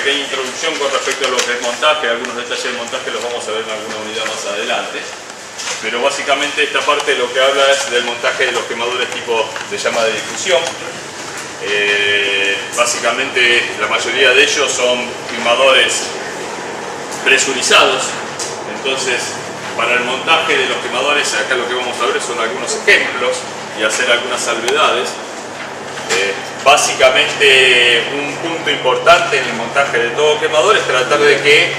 pequeña introducción con respecto a lo que es montaje. Algunos detalles de montaje los vamos a ver en alguna unidad más adelante. Pero básicamente esta parte lo que habla es del montaje de los quemadores tipo de llama de difusión. Básicamente la mayoría de ellos son quemadores presurizados. Entonces, para el montaje de los quemadores, acá lo que vamos a ver son algunos ejemplos y hacer algunas salvedades. Básicamente un punto importante en el montaje de todo quemador es tratar de que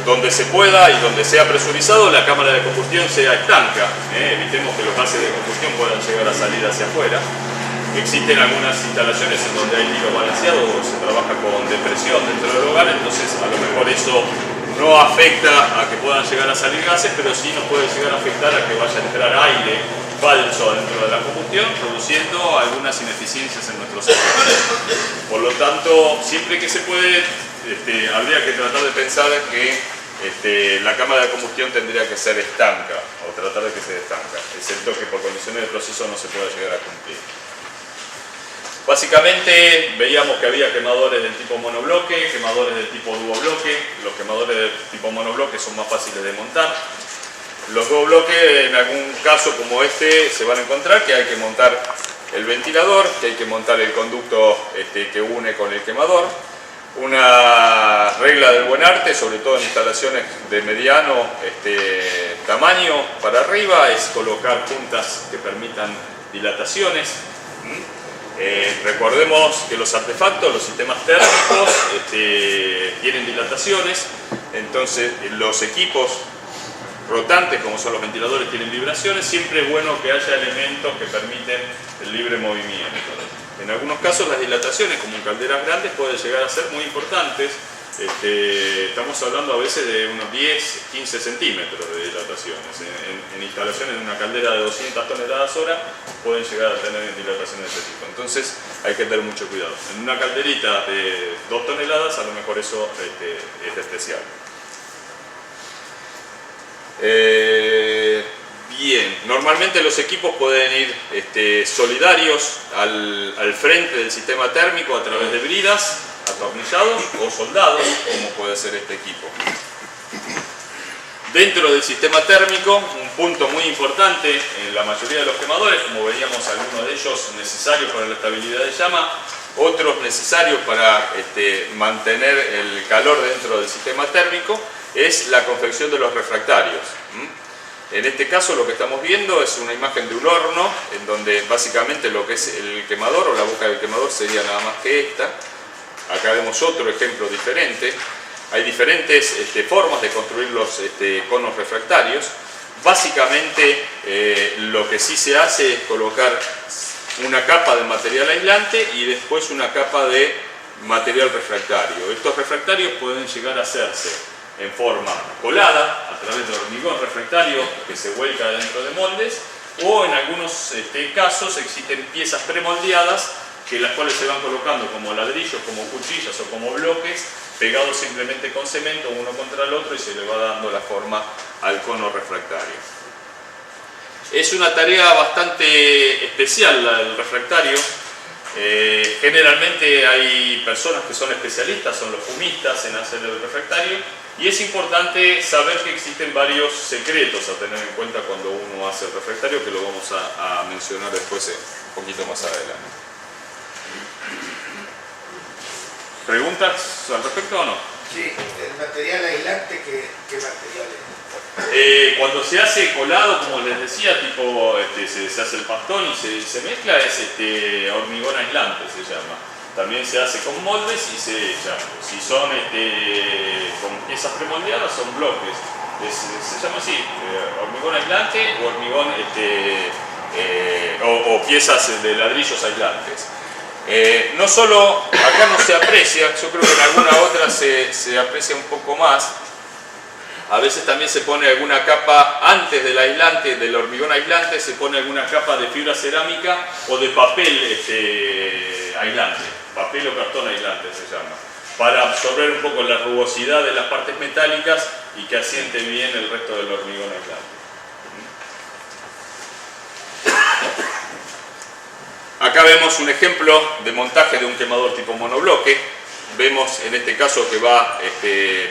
donde se pueda y donde sea presurizado la cámara de combustión sea estanca. Evitemos que los gases de combustión puedan llegar a salir hacia afuera. Existen algunas instalaciones en donde hay tiro balanceado o se trabaja con depresión dentro del hogar, entonces a lo mejor eso no afecta a que puedan llegar a salir gases, pero sí nos puede llegar a afectar a que vaya a entrar aire falso dentro de la combustión, produciendo algunas ineficiencias en nuestros sistemas. Por lo tanto, siempre que se puede, habría que tratar de pensar que la cámara de combustión tendría que ser estanca, o tratar de que sea estanca, excepto que por condiciones de proceso no se pueda llegar a cumplir. Básicamente veíamos que había quemadores del tipo monobloque, quemadores del tipo dúo-bloque. Los quemadores del tipo monobloque son más fáciles de montar. Los dúo-bloque, en algún caso como este, se van a encontrar que hay que montar el ventilador, que hay que montar el conducto que une con el quemador. Una regla del buen arte, sobre todo en instalaciones de mediano tamaño para arriba, es colocar puntas que permitan dilataciones. Recordemos que los artefactos, los sistemas térmicos tienen dilataciones, entonces los equipos rotantes como son los ventiladores tienen vibraciones, siempre es bueno que haya elementos que permiten el libre movimiento. En algunos casos las dilataciones como en calderas grandes pueden llegar a ser muy importantes. Estamos hablando a veces de unos 10-15 centímetros de dilataciones. En instalaciones de una caldera de 200 toneladas hora pueden llegar a tener dilataciones de ese tipo. Entonces hay que tener mucho cuidado. En una calderita de 2 toneladas a lo mejor eso es especial. Bien, normalmente los equipos pueden ir solidarios al frente del sistema térmico a través de bridas, atornillados o soldados, como puede ser este equipo. Dentro del sistema térmico, un punto muy importante en la mayoría de los quemadores, como veíamos algunos de ellos necesarios para la estabilidad de llama, otros necesarios para mantener el calor dentro del sistema térmico, es la confección de los refractarios. En este caso lo que estamos viendo es una imagen de un horno, en donde básicamente lo que es el quemador o la boca del quemador sería nada más que esta. Acá vemos otro ejemplo diferente. Hay diferentes formas de construir los conos refractarios. Básicamente lo que sí se hace es colocar una capa de material aislante y después una capa de material refractario. Estos refractarios pueden llegar a hacerse en forma colada a través de hormigón refractario que se vuelca dentro de moldes, o en algunos casos existen piezas premoldeadas que las cuales se van colocando como ladrillos, como cuchillas o como bloques pegados simplemente con cemento uno contra el otro y se le va dando la forma al cono refractario. Es una tarea bastante especial la del refractario. Generalmente hay personas que son especialistas, son los fumistas en hacer el refractario, y es importante saber que existen varios secretos a tener en cuenta cuando uno hace el refractario, que lo vamos a mencionar después un poquito más adelante. ¿Preguntas al respecto o no? Sí, el material aislante, ¿qué material es? Cuando se hace colado, como les decía, tipo se hace el pastón y se mezcla, es hormigón aislante se llama. También se hace con moldes y se echa. Si son con piezas premoldeadas son bloques. Se llama así, hormigón aislante o hormigón o piezas de ladrillos aislantes. No solo, acá no se aprecia, yo creo que en alguna otra se aprecia un poco más. A veces también se pone alguna capa, antes del aislante, del hormigón aislante, se pone alguna capa de fibra cerámica o de papel aislante, papel o cartón aislante se llama, para absorber un poco la rugosidad de las partes metálicas y que asiente bien el resto del hormigón aislante. Acá vemos un ejemplo de montaje de un quemador tipo monobloque. Vemos en este caso que va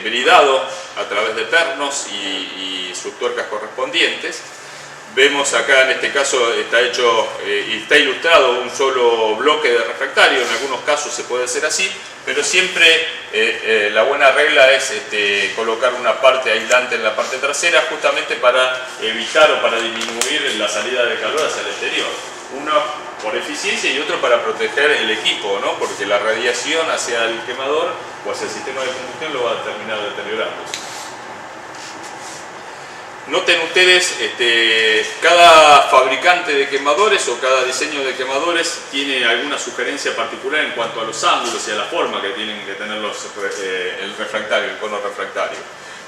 bridado a través de pernos y sus tuercas correspondientes. Vemos acá en este caso está hecho y está ilustrado un solo bloque de refractario, en algunos casos se puede hacer así, pero siempre la buena regla es colocar una parte aislante en la parte trasera justamente para evitar o para disminuir la salida de calor hacia el exterior. Uno por eficiencia y otro para proteger el equipo, ¿no? Porque la radiación hacia el quemador o hacia el sistema de combustión lo va a terminar deteriorando. Noten ustedes, cada fabricante de quemadores o cada diseño de quemadores tiene alguna sugerencia particular en cuanto a los ángulos y a la forma que tienen que tener el refractario, el cono refractario.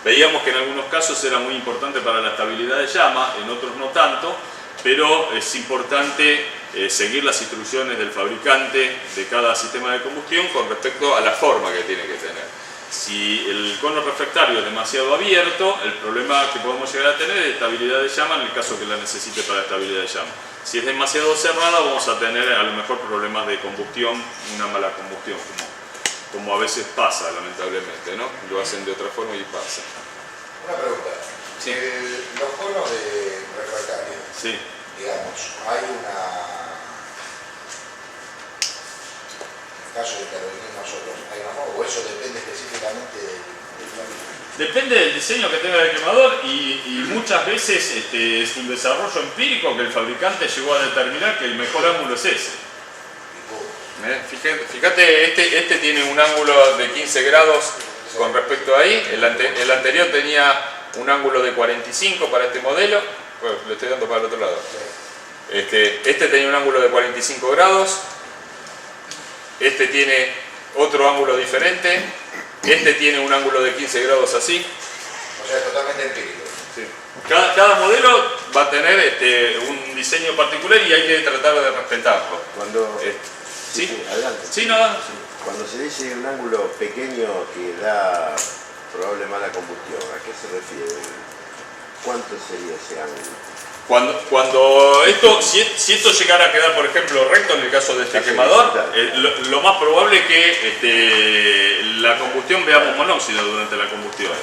Veíamos que en algunos casos era muy importante para la estabilidad de llama, en otros no tanto, pero es importante seguir las instrucciones del fabricante de cada sistema de combustión con respecto a la forma que tiene que tener. Si el cono refractario es demasiado abierto, el problema que podemos llegar a tener es estabilidad de llama en el caso que la necesite para estabilidad de llama. Si es demasiado cerrada, vamos a tener a lo mejor problemas de combustión, una mala combustión, como a veces pasa, lamentablemente, ¿no? Lo hacen de otra forma y pasa. Una pregunta. Sí. Los conos de refractario, sí, digamos, hay una... En caso de intervenir nosotros, ¿hay una forma o eso depende específicamente del fabricante? Depende del diseño que tenga el quemador y muchas veces es un desarrollo empírico que el fabricante llegó a determinar que el mejor ángulo es ese. Fíjate, este tiene un ángulo de 15 grados con respecto a ahí, el anterior tenía un ángulo de 45 para este modelo, bueno, lo estoy dando para el otro lado. Este tenía un ángulo de 45 grados, este tiene otro ángulo diferente, este tiene un ángulo de 15 grados así. O sea, totalmente empírico. Sí. Cada modelo va a tener un diseño particular y hay que tratar de respetarlo. Cuando... ¿Sí? Adelante. Sí, nada. Cuando se dice un ángulo pequeño que da probable mala combustión, ¿a qué se refiere? ¿Cuánto sería ese ángulo? Cuando si esto llegara a quedar, por ejemplo, recto en el caso de este quemador, lo más probable es que la combustión veamos monóxido durante la combustión.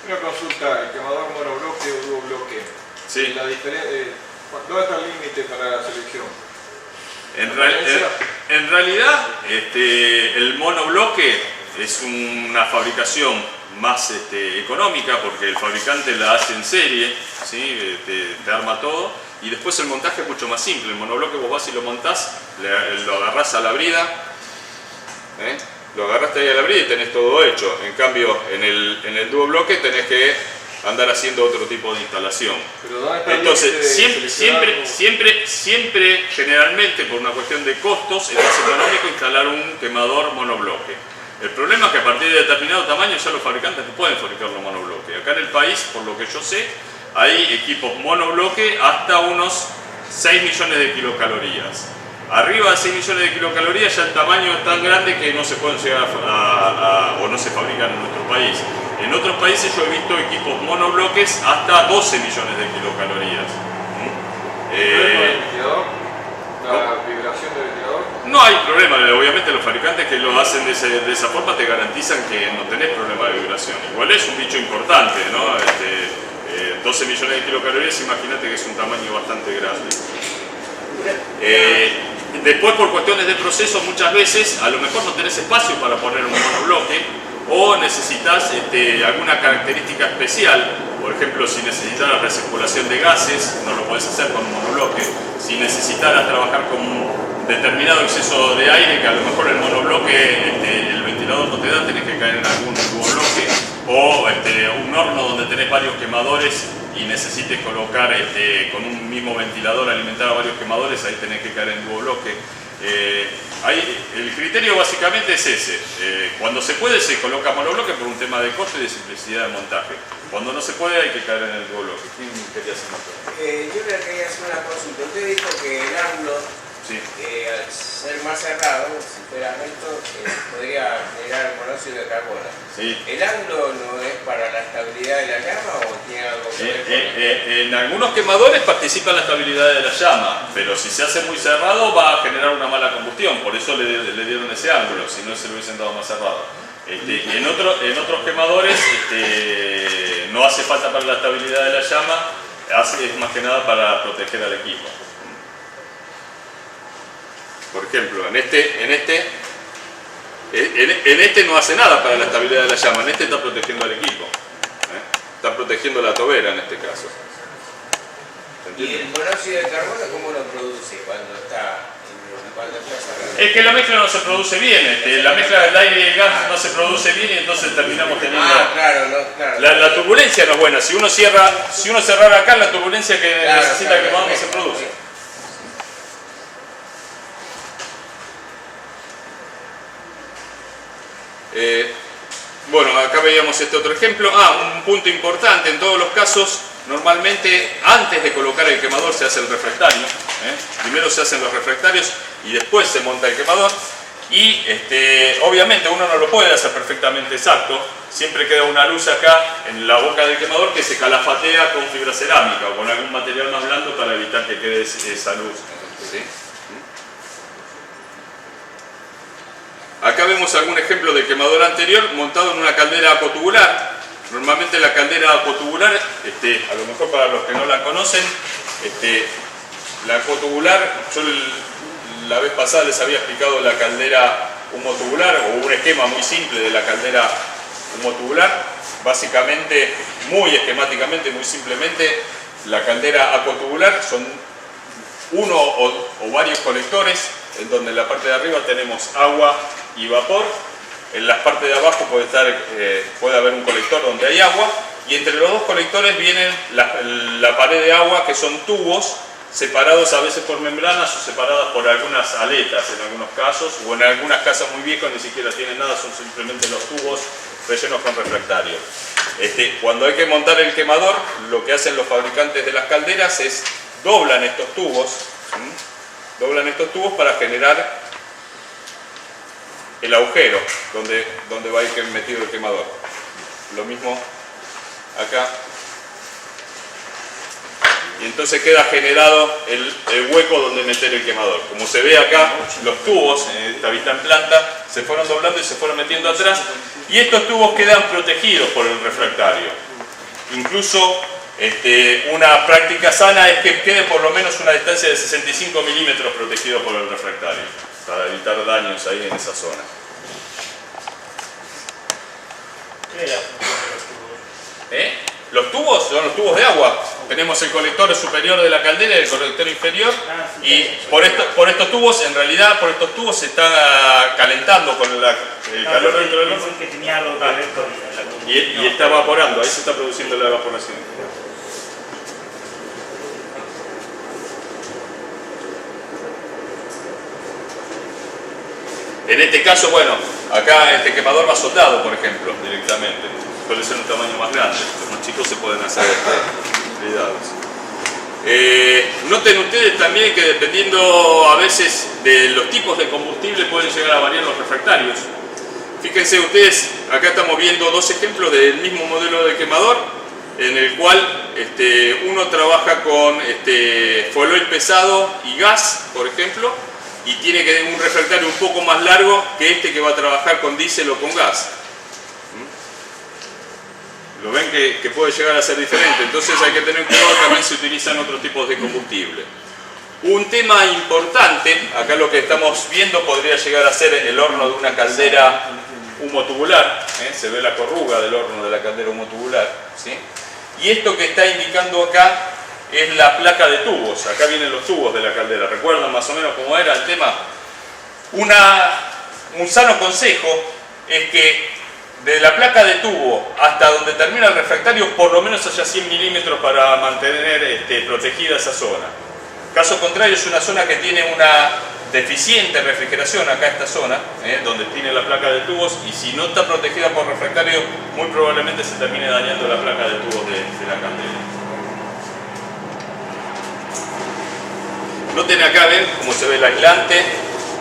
Una consulta, el quemador monobloque o dúo bloque. Sí. ¿Dónde está el límite para la selección? En realidad, el monobloque es una fabricación más económica porque el fabricante la hace en serie, ¿sí? Te arma todo y después el montaje es mucho más simple. El monobloque vos vas y lo montás, lo agarrás a la brida, lo agarraste ahí a la brida y tenés todo hecho. En cambio, en el dúo bloque tenés que andar haciendo otro tipo de instalación. Entonces, siempre, generalmente, por una cuestión de costos, es más económico instalar un quemador monobloque. El problema es que a partir de determinado tamaño ya los fabricantes no pueden fabricar los monobloques. Acá en el país, por lo que yo sé, hay equipos monobloque hasta unos 6 millones de kilocalorías. Arriba de 6 millones de kilocalorías ya el tamaño es tan grande que no se pueden llegar o no se fabrican en nuestro país. En otros países yo he visto equipos monobloques hasta 12 millones de kilocalorías. ¿La vibración del ventilador? No hay problema, obviamente los fabricantes que lo hacen de esa forma te garantizan que no tenés problema de vibración. Igual es un bicho importante, ¿no? 12 millones de kilocalorías, imagínate que es un tamaño bastante grande. Después, por cuestiones de proceso, muchas veces a lo mejor no tenés espacio para poner un monobloque o necesitas alguna característica especial. Por ejemplo, si necesitaras recirculación de gases, no lo podés hacer con un monobloque. Si necesitaras trabajar con un determinado exceso de aire, que a lo mejor el monobloque, el ventilador no te da, tenés que caer en algún duobloque. O un horno donde tenés varios quemadores y necesites colocar con un mismo ventilador alimentar a varios quemadores, ahí tenés que caer en duobloque. El criterio básicamente es ese. Cuando se puede se coloca monobloque por un tema de costo y de simplicidad de montaje. Cuando no se puede hay que caer en el duobloque. ¿Quién quería hacer una pregunta? Yo le quería hacer una consulta. Usted dijo que el ángulo Sí. Al ser más cerrado, si fuera recto, podría generar monóxido de carbono. Sí. ¿El ángulo no es para la estabilidad de la llama o tiene algo que ver con eso? En algunos quemadores participa la estabilidad de la llama, pero si se hace muy cerrado va a generar una mala combustión, por eso le dieron ese ángulo, si no se lo hubiesen dado más cerrado. En otros quemadores no hace falta para la estabilidad de la llama, es más que nada para proteger al equipo. Por ejemplo, en este no hace nada para la estabilidad de la llama, en este está protegiendo al equipo. Está protegiendo la tobera en este caso. ¿Y el monóxido de carbono cómo lo produce cuando está cerrado? Es que la mezcla no se produce bien, la mezcla del aire y el gas no se produce bien y entonces terminamos teniendo... Claro. La turbulencia no es buena, si uno cerrara acá, la turbulencia que necesita el quemador no se produce. Bueno, acá veíamos este otro ejemplo. Un punto importante, en todos los casos, normalmente antes de colocar el quemador se hace el refractario. Primero se hacen los refractarios y después se monta el quemador. Y obviamente uno no lo puede hacer perfectamente exacto. Siempre queda una luz acá en la boca del quemador que se calafatea con fibra cerámica o con algún material más blando para evitar que quede esa luz. ¿Sí? Acá vemos algún ejemplo del quemador anterior montado en una caldera acotubular. Normalmente la caldera acotubular, a lo mejor para los que no la conocen, la acotubular, yo la vez pasada les había explicado la caldera humotubular o un esquema muy simple de la caldera humotubular. Básicamente, muy esquemáticamente, muy simplemente, la caldera acotubular son uno o varios colectores en donde en la parte de arriba tenemos agua y vapor, en la parte de abajo puede haber un colector donde hay agua y entre los dos colectores vienen la pared de agua que son tubos separados a veces por membranas o separadas por algunas aletas en algunos casos, o en algunas casas muy viejas ni siquiera tienen nada, son simplemente los tubos rellenos con refractario. Cuando hay que montar el quemador, lo que hacen los fabricantes de las calderas es doblan estos tubos para generar el agujero donde va a ir metido el quemador. Lo mismo acá. Y entonces queda generado el hueco donde meter el quemador. Como se ve acá, los tubos en esta vista en planta se fueron doblando y se fueron metiendo atrás. Y estos tubos quedan protegidos por el refractario. Incluso una práctica sana es que quede por lo menos una distancia de 65 milímetros protegido por el refractario, para evitar daños ahí en esa zona. ¿Qué era los tubos? Los tubos son los tubos de agua. Tenemos el colector superior de la caldera y el colector inferior. Y por estos tubos, en realidad, por estos tubos se está calentando con el calor dentro del horno. Que tenía algo que ver con la combustión. Y está evaporando, ahí se está produciendo la evaporación. En este caso, bueno, acá este quemador va soldado, por ejemplo, directamente. Suele ser un tamaño más grande, los más chicos se pueden hacer cuidados. Noten ustedes también que dependiendo a veces de los tipos de combustible pueden llegar a variar los refractarios. Fíjense ustedes, acá estamos viendo dos ejemplos del mismo modelo de quemador, en el cual uno trabaja con fuel oil pesado y gas, por ejemplo, y tiene que un refractario un poco más largo que que va a trabajar con diésel o con gas. Lo ven que puede llegar a ser diferente, entonces hay que tener cuidado, también se utilizan otros tipos de combustible. Un tema importante, acá lo que estamos viendo podría llegar a ser el horno de una caldera humotubular, se ve la corruga del horno de la caldera humotubular, ¿sí? Y esto que está indicando acá es la placa de tubos, acá vienen los tubos de la caldera, ¿recuerdan más o menos cómo era el tema? Un sano consejo es que de la placa de tubo hasta donde termina el refractario por lo menos haya 100 milímetros para mantener protegida esa zona. Caso contrario, es una zona que tiene una deficiente refrigeración, acá esta zona, donde tiene la placa de tubos, y si no está protegida por refractario, muy probablemente se termine dañando la placa de tubos de la caldera. Noten acá, ven cómo se ve el aislante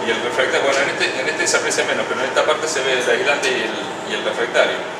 y el refractario. Bueno, en este se aprecia menos, pero en esta parte se ve el aislante y el refractario.